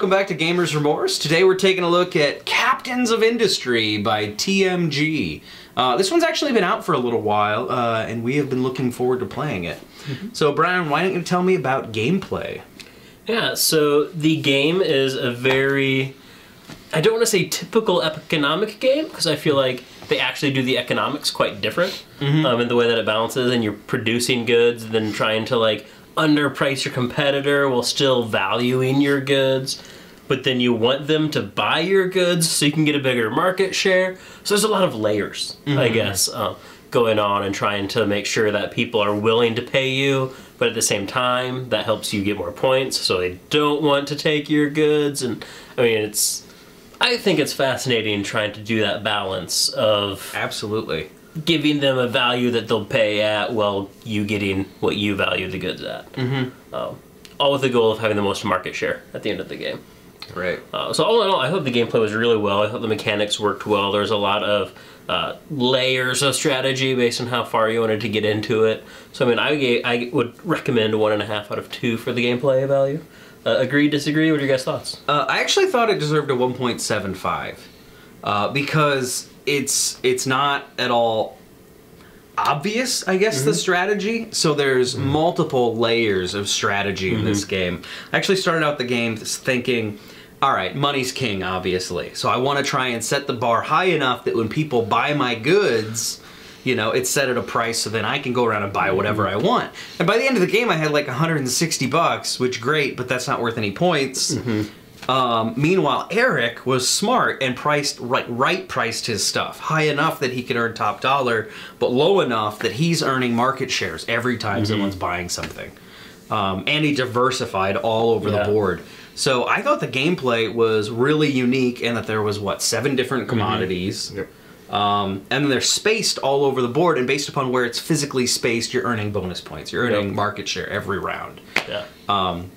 welcome back to Gamers Remorse. Today we're taking a look at Captains of Industry by TMG. This one's actually been out for a little while, and we have been looking forward to playing it. So Brian, why don't you tell me about gameplay? Yeah, so the game is a very, I don't want to say typical economic game, because I feel like they actually do the economics quite different in the way that it balances, and you're producing goods and then trying to like underprice your competitor while still valuing your goods, but then you want them to buy your goods so you can get a bigger market share. So there's a lot of layers, I guess, going on and trying to make sure that people are willing to pay you, but at the same time, that helps you get more points so they don't want to take your goods. And I mean, I think it's fascinating trying to do that balance of Absolutely. giving them a value that they'll pay at while you getting what you value the goods at. All with the goal of having the most market share at the end of the game. Right. So all in all, I thought the gameplay was really well. I thought the mechanics worked well. There's a lot of layers of strategy based on how far you wanted to get into it. So I mean, I would recommend 1.5 out of 2 for the gameplay value. Agree, disagree? What are your guys' thoughts? I actually thought it deserved a 1.75 because it's not at all obvious, I guess, the strategy. So there's multiple layers of strategy in this game. I actually started out the game thinking, all right, money's king, obviously. So I want to try and set the bar high enough that when people buy my goods, you know, it's set at a price so then I can go around and buy whatever I want. And by the end of the game, I had like 160 bucks, which great, but that's not worth any points. Meanwhile, Eric was smart and priced priced his stuff high enough that he could earn top dollar, but low enough that he's earning market shares every time someone's buying something. And he diversified all over the board. So I thought the gameplay was really unique in that there was, what, 7 different commodities. And then they're spaced all over the board, and based upon where it's physically spaced, you're earning bonus points. You're earning market share every round.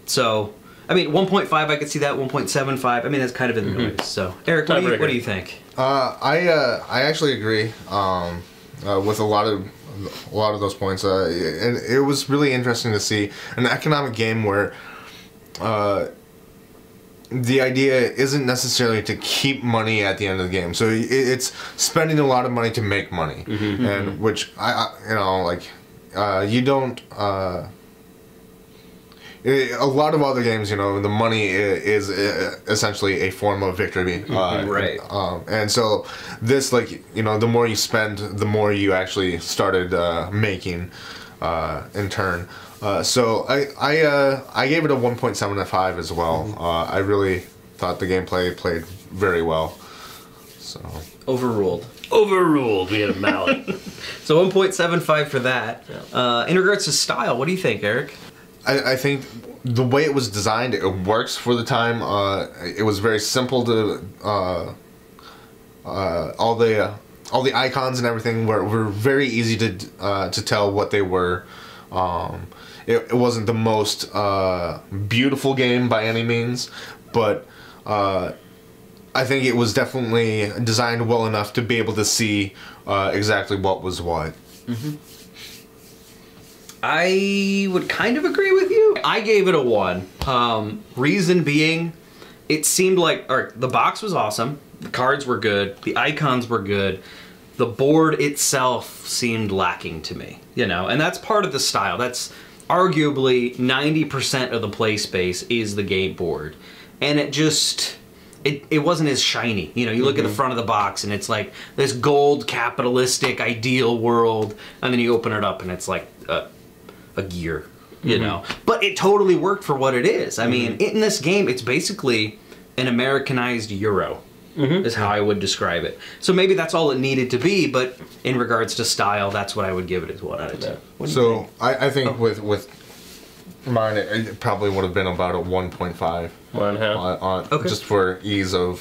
So, I mean, 1.5, I could see that. 1.75, I mean, that's kind of in the noise. So, Eric, what do you think? I actually agree with a lot of those points. And it was really interesting to see an economic game where the idea isn't necessarily to keep money at the end of the game. So it's spending a lot of money to make money, and which you don't. A lot of other games, you know, the money is essentially a form of victory, right? And so this, like, you know, the more you spend, the more you actually started making in turn. So I gave it a 1.75 as well. I really thought the gameplay played very well. So Overruled. Overruled. We had a mallet. So 1.75 for that. In regards to style, what do you think, Eric? I think the way it was designed, it works for the time. It was very simple to all the icons and everything were very easy to tell what they were. It wasn't the most beautiful game by any means, but I think it was definitely designed well enough to be able to see exactly what was what. I would kind of agree with you. I gave it a 1. Reason being, it seemed like the box was awesome, the cards were good, the icons were good, the board itself seemed lacking to me, you know, and that's part of the style. That's arguably 90% of the play space is the game board, and it just it wasn't as shiny. You know, you look at the front of the box and it's like this gold capitalistic ideal world, and then you open it up and it's like a gear, you know. But it totally worked for what it is. I mean, in this game, it's basically an Americanized Euro. Is how I would describe it. So maybe that's all it needed to be, but in regards to style, that's what I would give it as 1 out of 2. So I think with mine, it probably would have been about a 1.5. 1.5. Okay. Just for ease of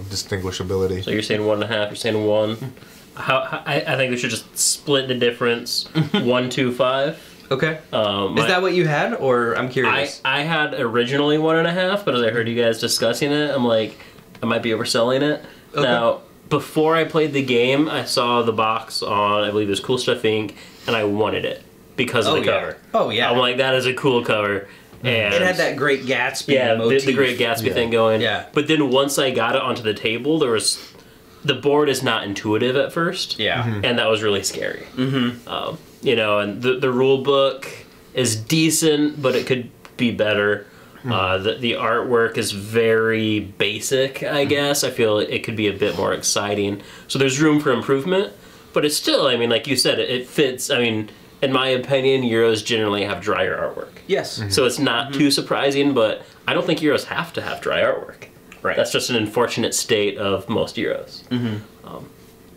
distinguishability. So you're saying 1.5. You're saying 1. I think we should just split the difference. 1.25. Okay. Is that what you had, or I'm curious? I had originally 1.5, but as I heard you guys discussing it, I'm like, I might be overselling it. Okay. Now, before I played the game, I saw the box on, I believe it was Cool Stuff Inc., and I wanted it because of the cover. Oh, yeah. I'm like, that is a cool cover. And It had that Great Gatsby yeah, motif. the Great Gatsby thing going. Yeah. But then once I got it onto the table, the board is not intuitive at first. Yeah. And that was really scary. You know, and the rule book is decent, but it could be better. The artwork is very basic, I guess. I feel it could be a bit more exciting. So there's room for improvement, but it's still, I mean, like you said, it fits. I mean, in my opinion, Euros generally have drier artwork. Yes. So it's not too surprising, but I don't think Euros have to have dry artwork. Right. That's just an unfortunate state of most Euros.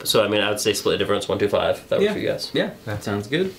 So, I mean, I would say split difference 1 to 5. That works for you guys. Yeah, that sounds good.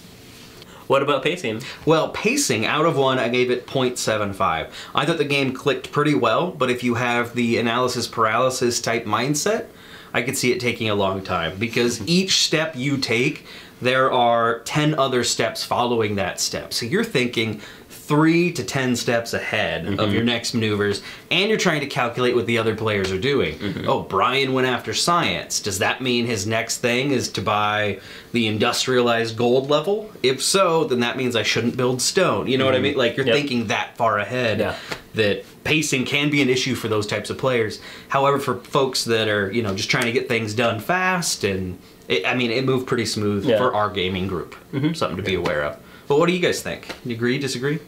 What about pacing? Well, pacing, out of 1, I gave it 0.75. I thought the game clicked pretty well, but if you have the analysis paralysis type mindset, I could see it taking a long time, because each step you take, there are 10 other steps following that step. So you're thinking 3 to 10 steps ahead of your next maneuvers, and you're trying to calculate what the other players are doing. Oh, Brian went after science. Does that mean his next thing is to buy the industrialized gold level? If so, then that means I shouldn't build stone. You know what I mean? Like, you're thinking that far ahead. Yeah. That pacing can be an issue for those types of players. However, for folks that are, you know, just trying to get things done fast, and it moved pretty smooth for our gaming group. Something to be aware of. But what do you guys think? You agree, disagree?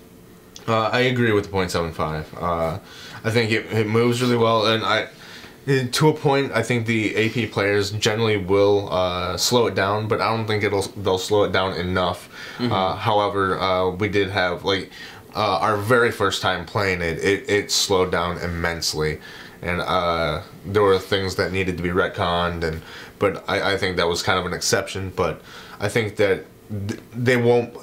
I agree with the 0.75. I think it moves really well, and to a point, I think the AP players generally will slow it down, but I don't think they'll slow it down enough. However, we did have our very first time playing it slowed down immensely, and there were things that needed to be retconned, but I think that was kind of an exception. But I think that they won't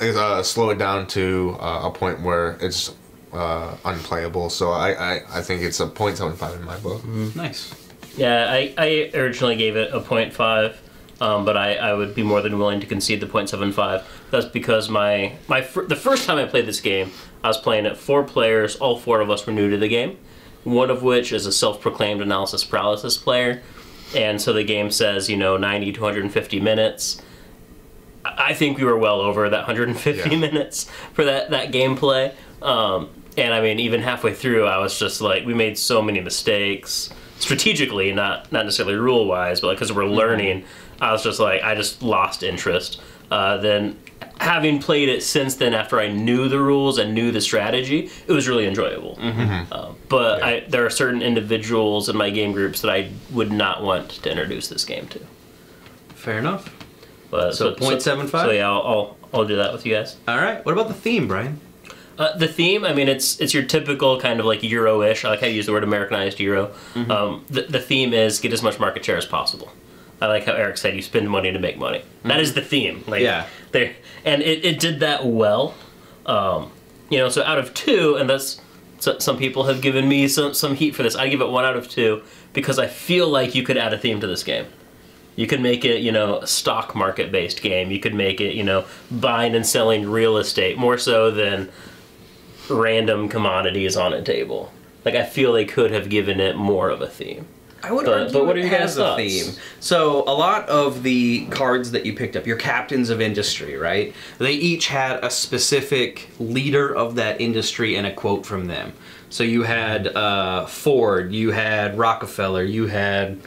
slow it down to a point where it's unplayable. So I think it's a 0.75 in my book. Nice. Yeah, I originally gave it a 0.5, but I would be more than willing to concede the 0.75. That's because the first time I played this game, I was playing it 4 players. All 4 of us were new to the game, one of which is a self-proclaimed analysis paralysis player. And so the game says, 90 to 150 minutes. I think we were well over that 150 minutes for that gameplay. And I mean, even halfway through, I was just like, we made so many mistakes. Strategically, not necessarily rule-wise, but because we're learning, I was just like, I just lost interest. Then, having played it since then, after I knew the rules and knew the strategy, it was really enjoyable. But there are certain individuals in my game groups that I would not want to introduce this game to. Fair enough. But, so 0.75? So yeah, I'll do that with you guys. All right. What about the theme, Brian? The theme, I mean, it's your typical kind of like Euro-ish. I like how you use the word Americanized Euro. The theme is get as much market share as possible. I like how Eric said you spend money to make money. That is the theme. And it did that well. So out of 2, and that's some people have given me some heat for this. I give it 1 out of 2 because I feel like you could add a theme to this game. You could make it, a stock market-based game. You could make it, buying and selling real estate, more so than random commodities on a table. Like, I feel they could have given it more of a theme. I would argue but what are it you guys' has a thoughts? theme. So a lot of the cards that you picked up, your captains of industry, right? They each had a specific leader of that industry and a quote from them. So you had Ford, you had Rockefeller, you had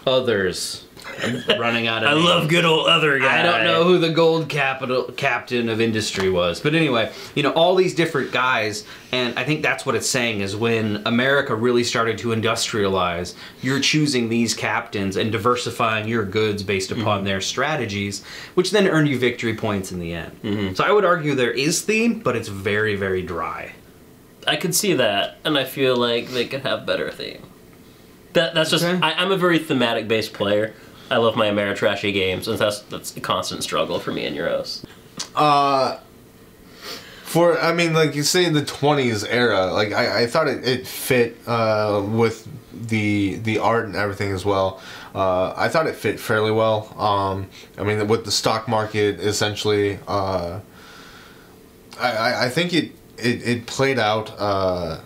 others. I'm running out of I names. love good old other guy. I don't know who the gold captain of industry was. But anyway, all these different guys, and I think that's what it's saying is when America really started to industrialize, you're choosing these captains and diversifying your goods based upon their strategies, which then earn you victory points in the end. So I would argue there is theme, but it's very, very dry. I could see that, and I feel like they could have better theme. That's just, Okay. I'm a very thematic-based player. I love my Ameritrashy games, and that's a constant struggle for me in Euros. Like you say, the 20s era, like I thought it fit with the art and everything as well. I thought it fit fairly well. With the stock market, essentially, I think it played out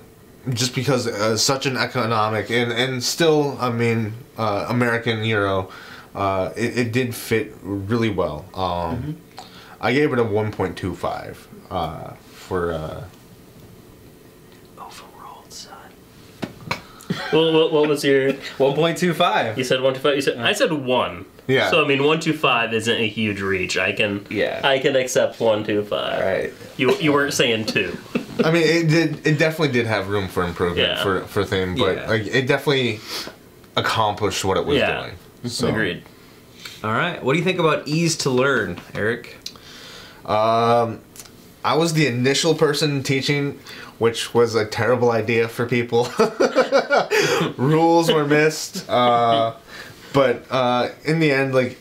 just because such an economic and still, American Euro. It did fit really well. I gave it a 1.25 for Well, what was your? 1.25. You said 125. I said 1. Yeah. So I mean, 125 isn't a huge reach. I can accept 125. Right. You weren't saying 2. I mean, it definitely did have room for improvement Yeah. for thing, but Yeah. like it definitely accomplished what it was Yeah. doing. So. Agreed. All right. What do you think about ease to learn, Eric? I was the initial person teaching, which was a terrible idea for people. Rules were missed, but in the end, like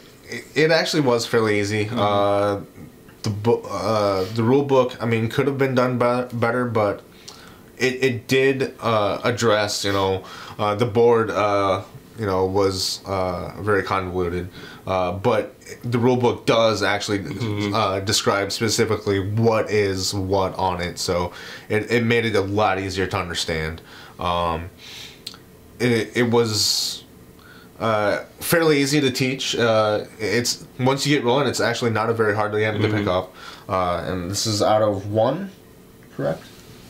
it actually was fairly easy. The rule book, I mean, could have been done better, but it did address, the board, was very convoluted. But the rule book does actually describe specifically what is what on it, so it made it a lot easier to understand. It was fairly easy to teach. It's once you get rolling, it's actually not a very hard game to pick up. And this is out of 1, correct?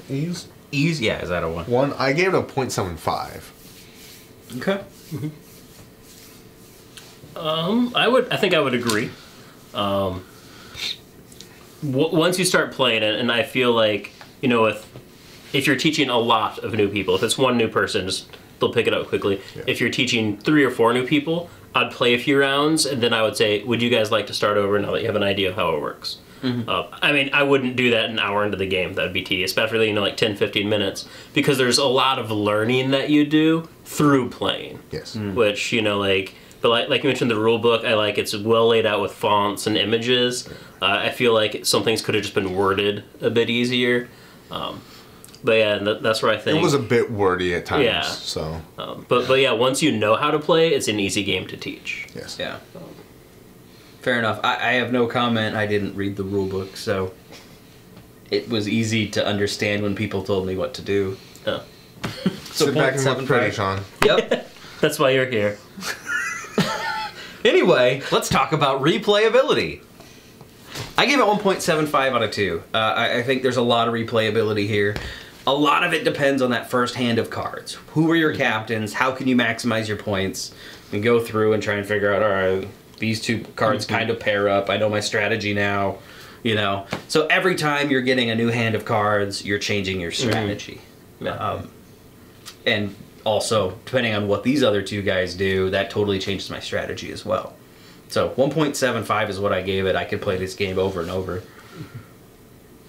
Ease? Ease, yeah, is that a 1? 1. I gave it a 0.75. Okay. I think I would agree. Once you start playing it, and I feel like, if you're teaching a lot of new people, if it's one new person, they'll pick it up quickly. Yeah. If you're teaching 3 or 4 new people, I'd play a few rounds, and then I would say, would you guys like to start over now that you have an idea of how it works? I mean, I wouldn't do that an hour into the game. That would be tedious, especially, like 10, 15 minutes, because there's a lot of learning that you do through playing. Yes. Which, but like you mentioned, the rule book, I like it's well laid out with fonts and images. I feel like some things could have just been worded a bit easier. But yeah, that's where I think It was a bit wordy at times. Yeah. So. But yeah, once you know how to play, it's an easy game to teach. Yes. Yeah. Fair enough. I have no comment. I didn't read the rule book, so it was easy to understand when people told me what to do. Yeah. So Sit back and look 0.75. pretty, Sean. Yep. That's why you're here. Anyway, let's talk about replayability. I gave it 1.75 out of 2. I think there's a lot of replayability here. A lot of it depends on that first hand of cards. Who are your captains? How can you maximize your points? And go through and try and figure out, all right, these 2 cards kind of pair up. I know my strategy now, So every time you're getting a new hand of cards, you're changing your strategy. And also, depending on what these other 2 guys do, that totally changes my strategy as well. So 1.75 is what I gave it. I could play this game over and over.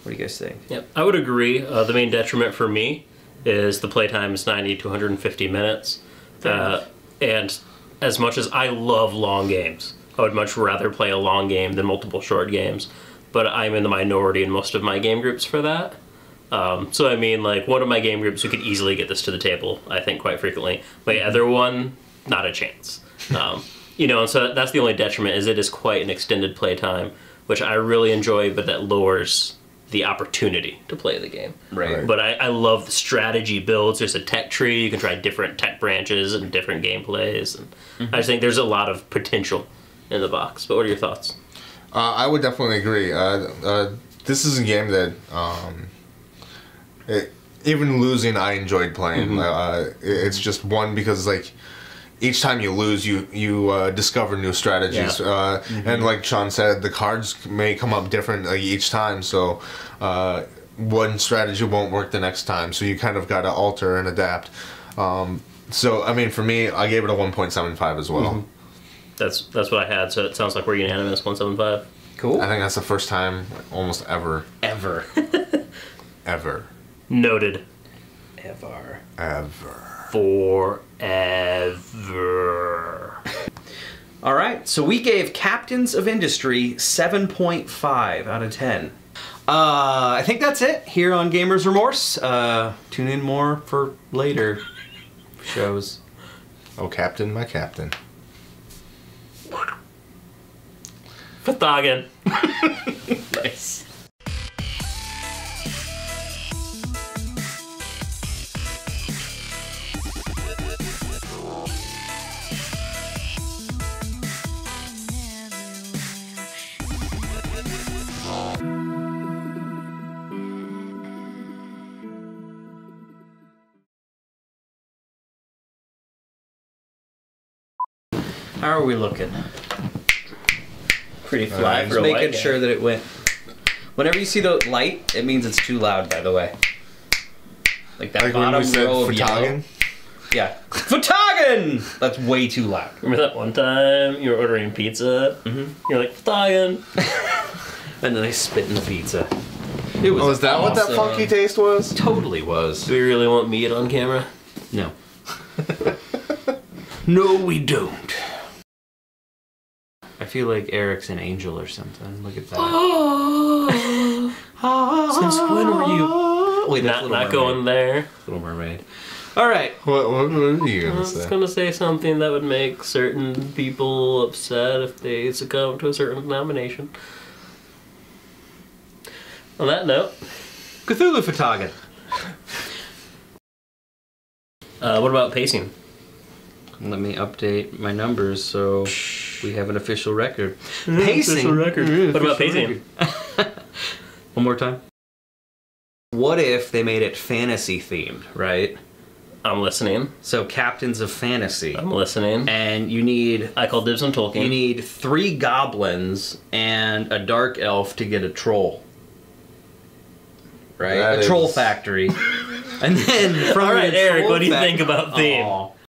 What do you guys think? Yep, I would agree. The main detriment for me is the playtime is 90 to 150 minutes. And as much as I love long games, I would much rather play a long game than multiple short games. But I'm in the minority in most of my game groups for that. So I mean, like, one of my game groups who could easily get this to the table, I think, quite frequently. My other one, not a chance. And so that's the only detriment, is it is quite an extended playtime, which I really enjoy, but that lowers the opportunity to play the game. Right. But I love the strategy builds. There's a tech tree. You can try different tech branches and different gameplays. And I just think there's a lot of potential in the box. But what are your thoughts? I would definitely agree. This is a game that, even losing, I enjoyed playing. It's just one because, like, each time you lose, you discover new strategies. Yeah. And like Sean said, the cards may come up different each time. So one strategy won't work the next time. So you kind of got to alter and adapt. So I mean, for me, I gave it a 1.75 as well. That's what I had. So it sounds like we're unanimous. 1.75. Cool. I think that's the first time almost ever. Ever. Noted. Ever. Forever. All right, so we gave Captains of Industry 7.5 out of 10. I think that's it here on Gamers Remorse. Tune in more for later shows. Oh, Captain, my Captain. Pathagen. Nice. How are we looking? Pretty flat Just for a white making guy. sure that it went. Whenever you see the light, it means it's too loud, by the way. Like that Like when bottom we said row of yellow. Futagen? Yeah. Futagen! That's way too loud. Remember that one time you were ordering pizza? Mm-hmm. You're like, Futagen. And then I spit in the pizza. It was Oh, is that what that awesome. funky taste was? Totally was. Do we really want meat on camera? No. No, we don't. I feel like Eric's an angel or something. Look at that. Since when were you Wait, that's not Little Mermaid. going there? Little Mermaid. All right. What were you I gonna was say? going to say something that would make certain people upset if they succumb to a certain denomination. On that note, Cthulhu Futagen. what about pacing? Let me update my numbers so we have an official record. Pacing. What about pacing? One more time. What if they made it fantasy themed, right? I'm listening. So captains of fantasy. I'm listening. And you need I call dibs on Tolkien. You need 3 goblins and a dark elf to get a troll. Right? That a troll is- factory. And then from All right, the Eric, troll what do you fac- think about theme? Aw.